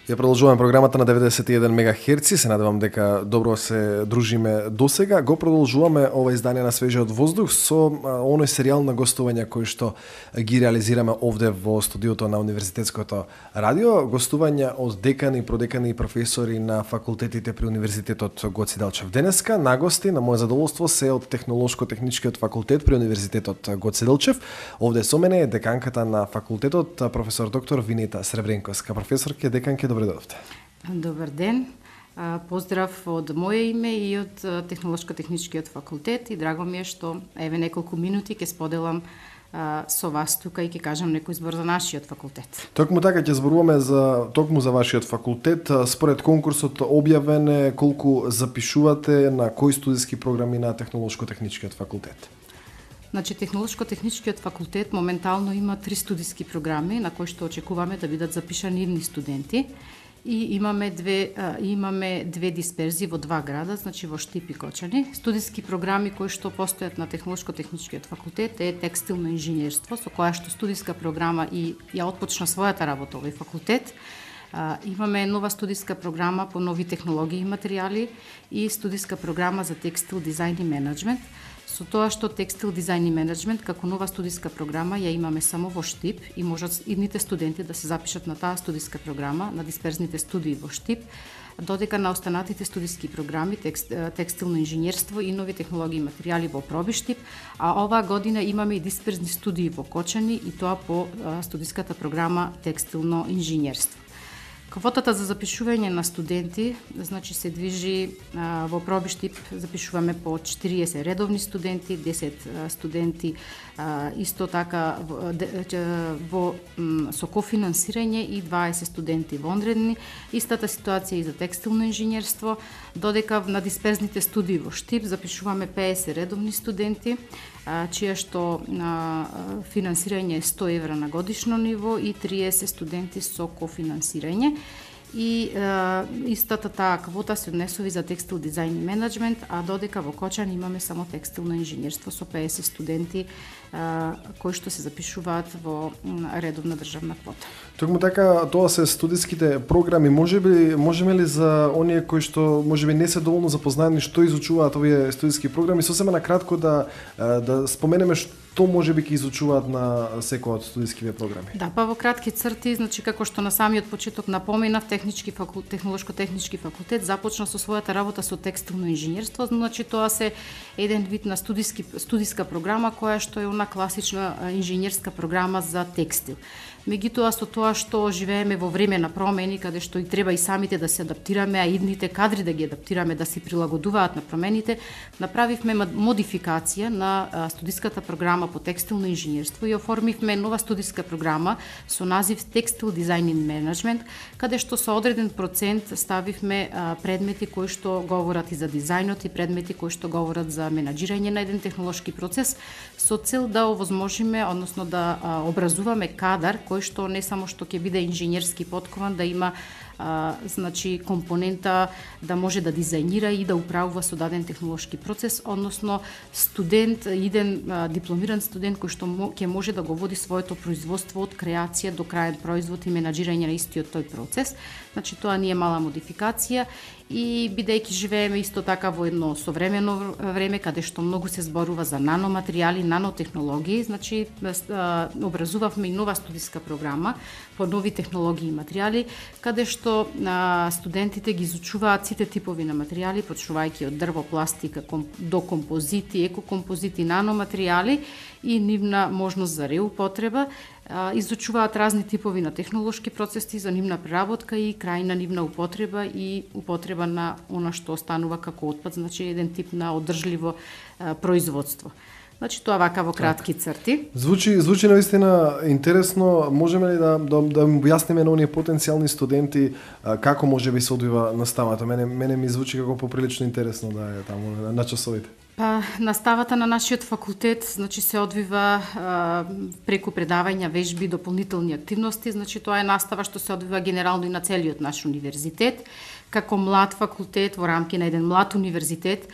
Ја продолжуваме програмата на 91 МГц, се надевам дека добро се дружиме досега. Го продолжуваме ова издание на Свежиот воздух со оној серијал на гостувања кои што ги реализираме овде во студиото на Универзитетското радио. Гостувања од декани, продекани и професори на факултетите при Универзитетот Гоце Делчев. Денеска нагости на моје задоволство се од Технолошко-техничкиот факултет при Универзитетот Гоце Делчев. Овде со мене е деканката на факултетот, професор доктор Винита Сребренковска. Професорке, деканке, добре дојдовте. Добар ден. Поздрав од моје име и од Технолошко-техничкиот факултет и драго ми е што еве неколку минути ќе споделам со вас тука и ќе кажам некој збор за нашиот факултет. Токму така ќе зборуваме за вашиот факултет. Според конкурсот објавен е колку запишувате на кои студиски програми на Технолошко-техничкиот факултет. Значи, Технолошко-техничкиот факултет моментално има 3 студиски програми на кои што очекуваме да бидат запишани идни студенти и имаме две дисперзии во 2 града, значи во Штип и Кочани. Студиски програми кои што постојат на Технолошко-техничкиот факултет е текстилно инженерство, со која што студиска програма и ја отпочна својата работа овој факултет. Имаме нова студиска програма по нови технологии и материјали и студиска програма за текстил дизајн и менеджмент. Со тоа што текстил дизајн и менеджмент како нова студиска програма ја имаме само во Штип и можат идните студенти да се запишат на таа студиска програма на дисперзните студии во Штип, додека на останатите студиски програми текстилно инженерство и нови технологии и материјали во Проби Штип, а оваа година имаме и дисперзни студии во Кочани и тоа по студиската програма текстилно инженерство. Квотата за запишување на студенти, значи се движи во Проби Штип, запишуваме по 40 редовни студенти, 10 студенти исто така со кофинансирање и 20 студенти вонредни. Истата ситуација и за текстилно инженерство, додека на дисперзните студии во Штип запишуваме 50 редовни студенти, чија што финансирање е 100 евра на годишно ниво и 30 студенти со кофинансирање. И истата таа квота се однесува за текстил дизајн и менеджмент, а додека во Кочани имаме само текстилно инженерство со 50 студенти кои што се запишуваат во редовна државна квота. Токму така, тоа се студиските програми. Можеме ли за оние кои што можеби не се доволно запознаени што изучуваат овие студиски програми, сосема на кратко да споменеме што можеби ќе изучуваат на секој од студиските програми? Да, па во кратки црти, значи како што на самиот почеток напоменав, Технолошко-технички факултет започна со својата работа со текстилно инженерство, значи тоа се еден вид на студиска програма која што е она класична инженерска програма за текстил. Меѓутоа, со тоа што живееме во време на промени, каде што и треба и самите да се адаптираме, а идните кадри да ги адаптираме, да се прилагодуваат на промените, направивме модификација на студиската програма по текстилно инженерство и оформивме нова студиска програма со назив Текстил дизајн и менеджмент, каде што со одреден процент ставивме предмети кои што говорат и за дизајнот и предмети кои што говорат за менаџирање на еден технолошки процес, со цел да овозможиме, односно да образуваме кадар кој што не само што ќе биде инженерски поткован, да има значи компонента да може да дизајнира и да управува со даден технолошки процес, односно студент, иден дипломиран студент кој што ќе може да го води своето производство од креација до краен производ и менаџирање на истиот тој процес. Значи тоа не е мала модификација и бидејќи живееме исто така во едно современо време каде што многу се зборува за наноматеријали, нанотехнологии, значи образувавме и нова студиска програма по нови технологии и материјали, каде што студентите ги изучуваат сите типови на материјали, почнувајќи од дрво, пластика до композити, екокомпозити, наноматеријали и нивна можност за реупотреба. Изучуваат разни типови на технолошки процеси за нивна преработка и крајна нивна употреба и употреба на она што останува како отпад, значи еден тип на одржливо производство. Значи тоа вака во кратки црти. Звучи навистина интересно. Можеме ли да им објасниме на оние потенцијални студенти како можеби се одвива наставата? Мене ми звучи како поприлично интересно да е таму на часовите. Па, наставата на нашиот факултет, значи се одвива преку предавања, вежби, дополнителни активности, значи тоа е настава што се одвива генерално и на целиот наш универзитет. Како млад факултет во рамки на еден млад универзитет,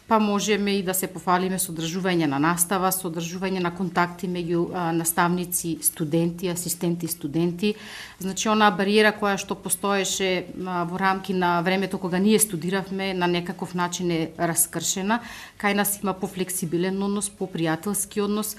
па можеме и да се пофалиме со одржување на настава, со одржување на контакти меѓу наставници, студенти, асистенти, студенти. Значи, онаа бариера која што постоеше во рамки на времето кога ние студиравме, на некаков начин е раскршена. Кај нас има пофлексибилен однос, попријателски однос.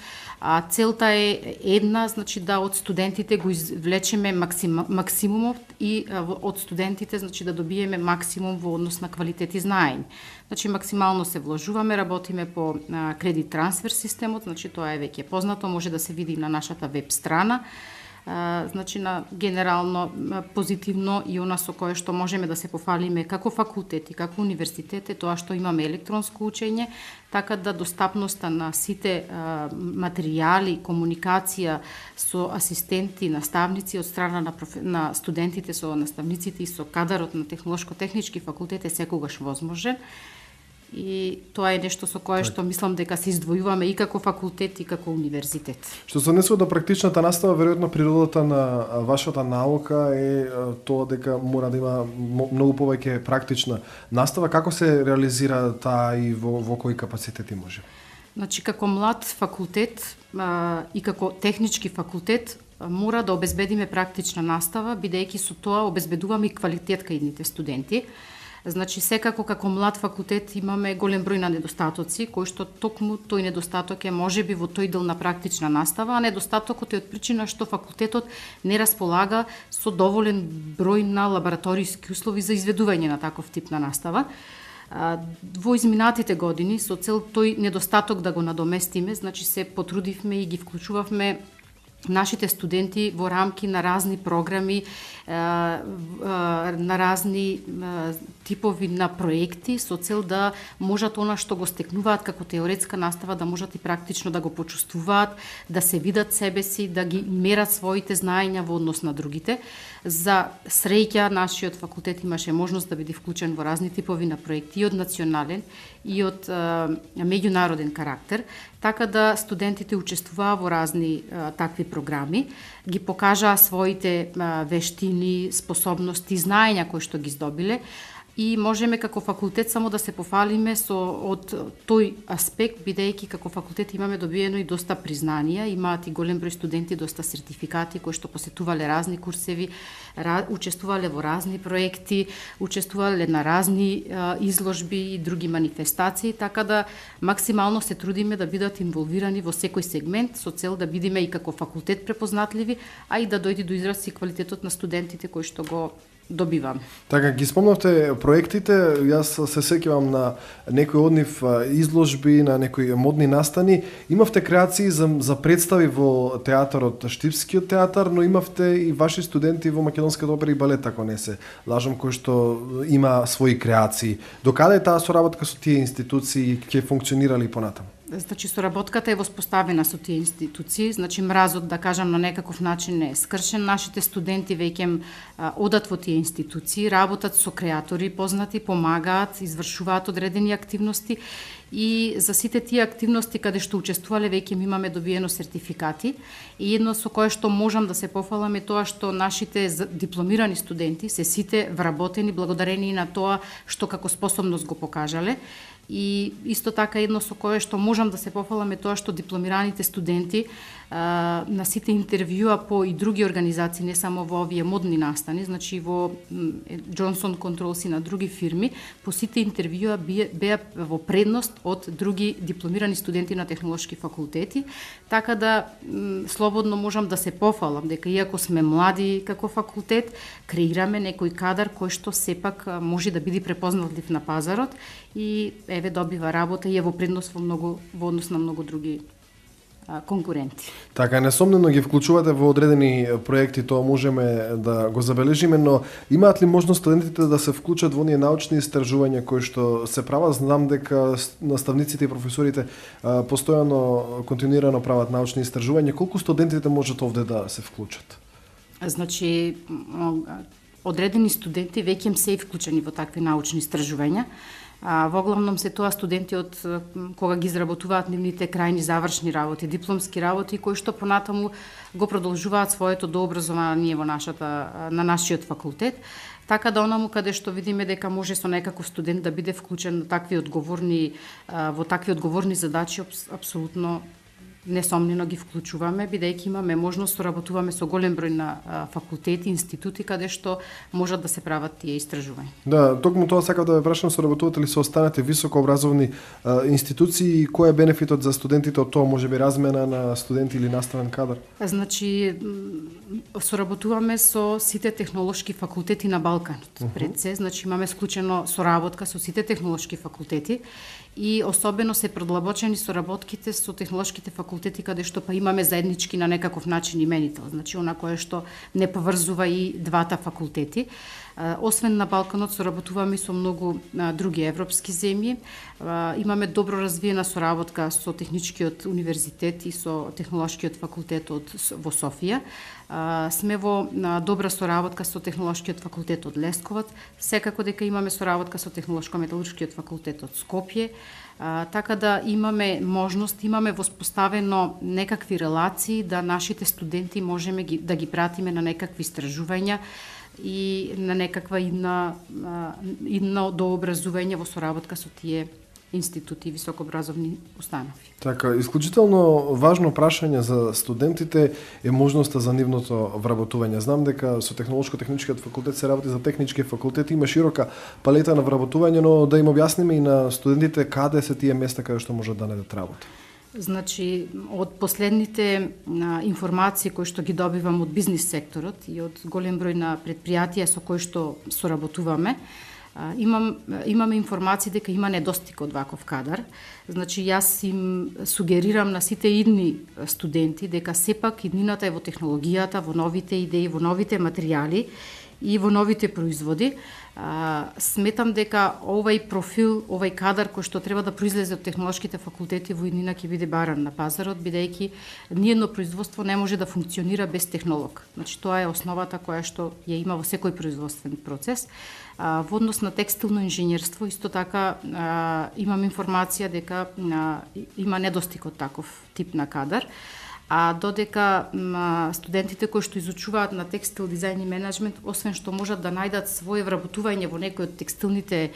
Целта е една, значи да од студентите го извлечеме максимумот и од студентите, значи да добиеме максимум во однос на квалитет и знаење. Значи, максимално се вложуваме, работиме по кредит трансфер системот, значи тоа е веќе познато, може да се види на нашата веб страна. Значи, на генерално позитивно и она со кое што можеме да се пофалиме како факултет и како универзитет е тоа што имаме електронско учење, така да достапноста на сите материјали, комуникација со асистенти, наставници од страна на студентите со наставниците и со кадарот на технолошко-технички факултет е секогаш возможен. И тоа е нешто со кое што мислам дека се издвојуваме и како факултет и како универзитет. Што се однесува до практичната настава, веројатно природата на вашата наука е тоа дека мора да има многу повеќе практична настава. Како се реализира таа и во кои капацитети може? Значи, како млад факултет и како технички факултет мора да обезбедиме практична настава, бидејќи со тоа обезбедуваме и квалитет кај идните студенти. Значи, секако како млад факултет имаме голем број на недостатоци, кои што токму тој недостаток е можеби во тој дел на практична настава, а недостатокот е од причина што факултетот не располага со доволен број на лабораториски услови за изведување на таков тип на настава. Во изминатите години, со цел тој недостаток да го надоместиме, значи се потрудивме и ги вклучувавме нашите студенти во рамки на разни програми, на разни типови на проекти со цел да можат она што го стекнуваат како теоретска настава да можат и практично да го почувствуваат, да се видат себе си, да ги мерат своите знаења во однос на другите. За среќа нашиот факултет имаше можност да биде вклучен во разни типови на проекти и од национален и од меѓународен карактер, така да студентите учествуваа во разни такви програми, ги покажаа своите вештини, способности, знаења кои што ги здобиле и можеме како факултет само да се пофалиме од тој аспект, бидејќи како факултет имаме добиено и доста признанија, имаат и голем број студенти, доста сертификати кои што посетувале разни курсеви, учествувале во разни проекти, учествувале на разни изложби и други манифестации, така да максимално се трудиме да бидат инволвирани во секој сегмент со цел да бидеме и како факултет препознатливи, а и да дојде до израз и квалитетот на студентите кои што го добивам. Така, ги спомнавте проектите, јас се сеќавам на некои од нив изложби, на некои модни настани. Имавте креации за представи во театарот, Штипскиот театар, но имавте и ваши студенти во Македонската опера и балет, ако не се лажам, кои што има своји креации. Докаде е таа соработка со тие институции ќе функционирали понатаму? Значи, соработката е воспоставена со тие институции, значи мразот, да кажам, на некаков начин е скршен. Нашите студенти веќе одат во тие институции, работат со креатори познати, помагаат, извршуваат одредени активности и за сите тие активности каде што учествувале веќе имаме добиено сертификати и едно со кое што можам да се пофалам е тоа што нашите дипломирани студенти се сите вработени благодарение на тоа што како способност го покажале. И исто така едно со кое што можам да се пофалам е тоа што дипломираните студенти на сите интервјуа по и други организации, не само во овие модни настани, значи во Johnson Controls и на други фирми, по сите интервјуа беа во предност од други дипломирани студенти на технолошки факултети, така да слободно можам да се пофалам дека иако сме млади како факултет, креираме некој кадар кој што сепак може да биде препознатлив на пазарот и еве добива работа и е во предност во однос на многу други конкуренти. Така, несомнено ги вклучувате во одредени проекти, тоа можеме да го забележиме, но имаат ли можност студентите да се вклучат во оние научни истражувања кои што се прават? Знам дека наставниците и професорите постојано континуирано прават научни истражувања. Колку студентите можат овде да се вклучат? Значи, одредени студенти веќе се вклучени во такви научни истражувања. Во главном се тоа студенти од кога ги изработуваат нивните крајни завршни работи, дипломски работи, кои што понатаму го продолжуваат своето дообразование на нашиот факултет. Така да онаму каде што видиме дека може со некаков студент да биде вклучен во такви одговорни задачи, апсолутно несомнено ги вклучуваме, бидејќи имаме можност соработуваме со голем број на факултети, институти каде што можат да се прават тие истражувања. Да, токму тоа сакав да ве прашам, соработувате ли со останати високообразовни институции и кој е бенефитот за студентите од тоа, можеби размена на студенти или наставен кадар? Значи, соработуваме со сите технолошки факултети на Балканот. Пред се, значи имаме склучено соработка со сите технолошки факултети и особено се продлабочени соработките со технолошките факултети каде што па имаме заеднички на некаков начин именител, значи она кое што не поврзува и двата факултети. Освен на Балканот соработуваме со многу други европски земји. Имаме добро развиена соработка со Техничкиот универзитет и со Технолошкиот факултет во Софија. Сме во добра соработка со Технолошкиот факултет од Лесковац, секако дека имаме соработка со Технолошко-металуршкиот факултет од Скопје, така да имаме можност, имаме воспоставено некакви релации да нашите студенти можеме да ги пратиме на некакви истражувања и на некаква идно дообразување во соработка со тие институти и високообразовни установи. Така, исклучително важно прашање за студентите е можноста за нивното вработување. Знам дека со Технолошко-техничкиот факултет се работи за технички факултет, има широка палета на вработување, но да им објасниме и на студентите каде се тие места каде што можат да најдат работа. Значи, од последните информации кои што ги добивам од бизнис секторот и од голем број на предпријатија со кои што соработуваме, имаме информации дека има недостиг од ваков кадар. Значи, јас им сугерирам на сите идни студенти дека сепак иднината е во технологијата, во новите идеи, во новите материјали и во новите производи. Сметам дека овај профил, овај кадар кој што треба да произлезе од технолошките факултети во иднина ќе биде баран на пазарот, бидејќи ниедно производство не може да функционира без технолог. Значи, тоа е основата која што ја има во секој производствен процес. Во однос на текстилно инженерство, исто така имам информација дека има недостиг од таков тип на кадар. А додека студентите кои што изучуваат на текстил дизајн и менеджмент, освен што можат да најдат своје вработување во некој од текстилните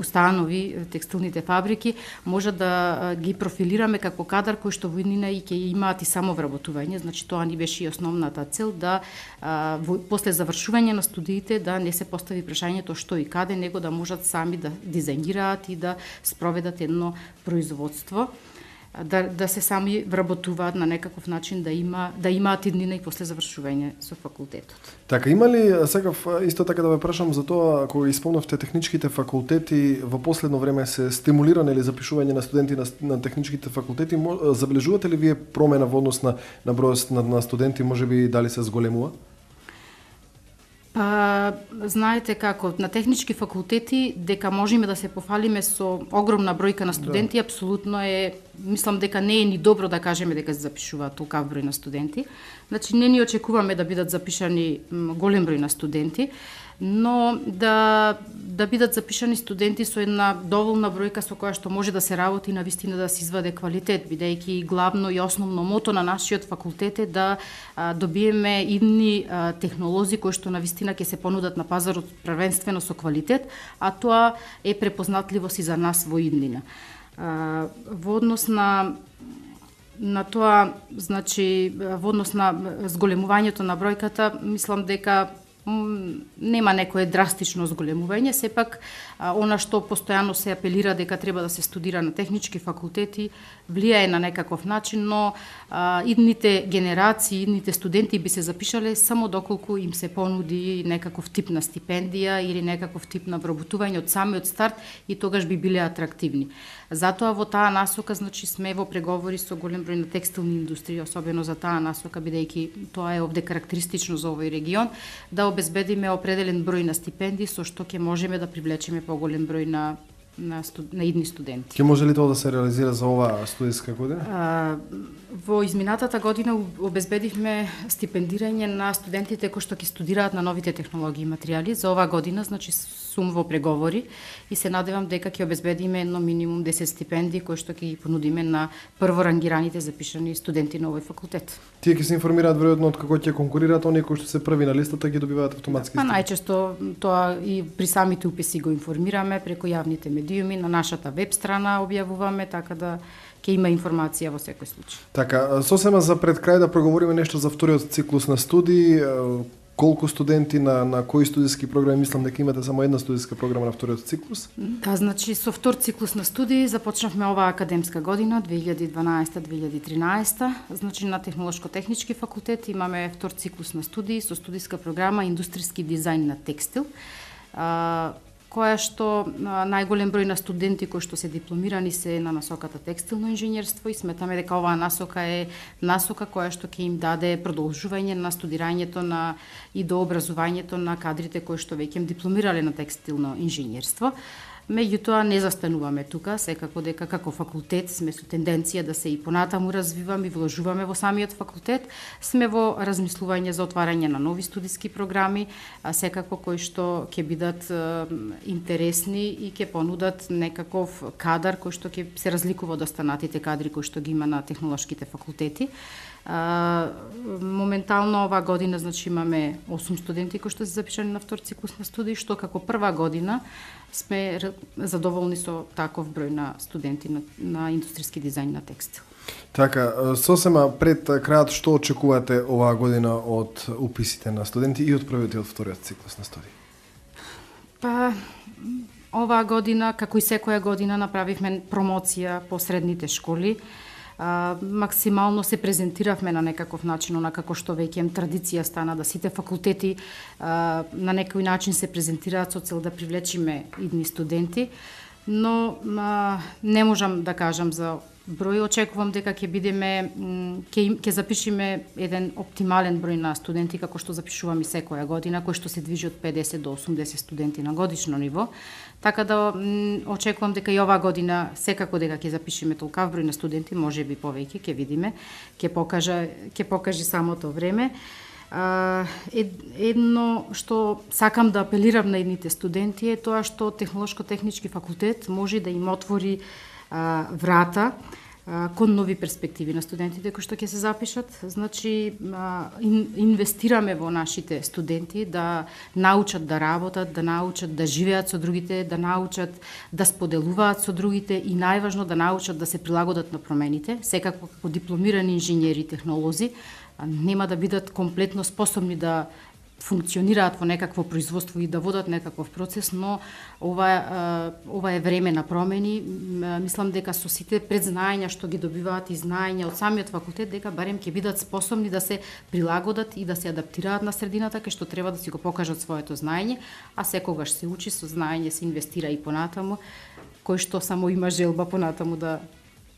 установи, текстилните фабрики, можат да ги профилираме како кадар кој што во иднина и ќе имаат и само вработување. Значи, тоа ни беше и основната цел, да после завршување на студиите да не се постави прашањето што и каде, него да можат сами да дизајнираат и да спроведат едно производство. Да се сами вработуваат на некаков начин, да имаат иднина и после завршување со факултетот. Така, има ли, сакав исто така да ве прашам за тоа, кога исполнавте техничките факултети, во последно време се стимулиране ли запишување на студенти на техничките факултети? Забележувате ли вие промена во однос на бројот на студенти, можеби дали се зголемува? Па, знаете како, на технички факултети, дека можеме да се пофалиме со огромна бројка на студенти, апсолутно е, мислам дека не е ни добро да кажеме дека се запишуваат толкав број на студенти. Значи, не ни очекуваме да бидат запишани голем број на студенти, но да бидат запишани студенти со една доволна бројка со која што може да се работи и навистина да се изваде квалитет, бидејќи главно и основно мото на нашиот факултет е да добиеме идни технолози кои што навистина ќе се понудат на пазарот првенствено со квалитет, а тоа е препознатливост и за нас во иднина. Во однос на тоа, значи, во однос на зголемувањето на бројката, мислам дека нема некое драстично зголемување, сепак она што постојано се апелира дека треба да се студира на технички факултети влијае на некаков начин, но идните генерации, идните студенти би се запишале само доколку им се понуди некаков тип на стипендија или некаков тип на вработување од самиот старт и тогаш би биле атрактивни. Затоа во таа насока, значи, сме во преговори со голем број на текстилни индустрии, особено за таа насока, бидејќи тоа е овде карактеристично за овој регион, да обезбедиме определен број на стипендии со што ќе можеме да привлечеме поголем број на на идни студенти. Ќе може ли тоа да се реализира за оваа студиска година? Во изминатата година обезбедивме стипендирање на студентите кои што ќе студираат на новите технологии и материјали. За оваа година, значи, сум во преговори и се надевам дека ќе обезбедиме едно минимум 10 стипендии кои што ќе ги понудиме на прворангираните запишани студенти на овој факултет. Тие ќе се информираат веројатно од како ќе конкурираат, оние кои што се први на листата ги добиваат автоматски. Па најчесто тоа и при самите уписи го информираме преку јавните медиуми, на нашата веб страна објавуваме, така да ќе има информација во секој случај. Така, сосема за пред крај да проговориме нешто за вториот циклус на студии. Колку студенти на кои студиски програми, мислам дека имате само една студиска програма на вториот циклус? Да, значи со втор циклус на студии започнавме оваа академска година 2012-2013. Значи на Технолошко-технички факултет имаме втор циклус на студии со студиска програма Индустријски дизајн на текстил, која што најголем број на студенти кои што се дипломирани се на насоката текстилно инженерство и сметаме дека оваа насока е насока која што ќе им даде продолжување на студирањето и до образувањето на кадрите кои што веќе дипломирале на текстилно инженерство. Меѓутоа не застануваме тука, секако дека како факултет сме со тенденција да се и понатаму развиваме и вложуваме во самиот факултет, сме во размислување за отварање на нови студиски програми, секако кои што ќе бидат интересни и ќе понудат некаков кадар кој што ќе се разликува од останатите кадри кои што ги има на технолошките факултети. Моментално оваа година значи имаме 8 студенти кои што се запишани на втор циклус на студии, што како прва година сме задоволни со таков број на студенти на индустријски дизајн на текстил. Така, сосема пред крајот, што очекувате оваа година од уписите на студенти и од првиот и од вториот циклус на студии? Па, оваа година, како и секоја година, направивме промоција по средните школи. Максимално се презентиравме на некаков начин, како што веќе традиција стана да сите факултети на некој начин се презентираат со цел да привлечиме идни студенти, но не можам да кажам за број. Очекувам дека ќе запишиме еден оптимален број на студенти, како што запишуваме и секоја година, кој што се движи од 50 до 80 студенти на годишно ниво. Така да очекувам дека и оваа година секако дека ќе запишеме толкав број на студенти, можеби повеќе, ќе видиме, ќе покаже самото време. Едно што сакам да апелирам на едните студенти е тоа што Технолошко-технички факултет може да им отвори врата кон нови перспективи на студентите кои што ќе се запишат. Значи, инвестираме во нашите студенти да научат да работат, да научат да живеат со другите, да научат да споделуваат со другите и најважно да научат да се прилагодат на промените. Секако како дипломирани инженери и технолози нема да бидат комплетно способни да функционираат во некакво производство и да водат некаков процес, но ова е време на промени. Мислам дека со сите предзнаења што ги добиваат и знаења од самиот факултет, дека барем ќе бидат способни да се прилагодат и да се адаптираат на средината кај што треба да си го покажат своето знаење, а секогаш се учи, со знаење се инвестира и понатаму, кој што само има желба понатаму да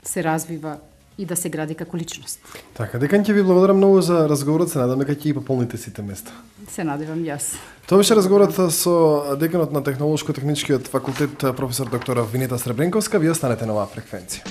се развива и да се гради како личност. Така, декан ќе ви благодарам многу за разговорот, се надам дека ќе ги пополните сите места. Се надевам јас. Тоа беше разговорот со деканот на Технолошко-техничкиот факултет професор доктор Винета Сребренковска. Ви останете на оваа фреквенција.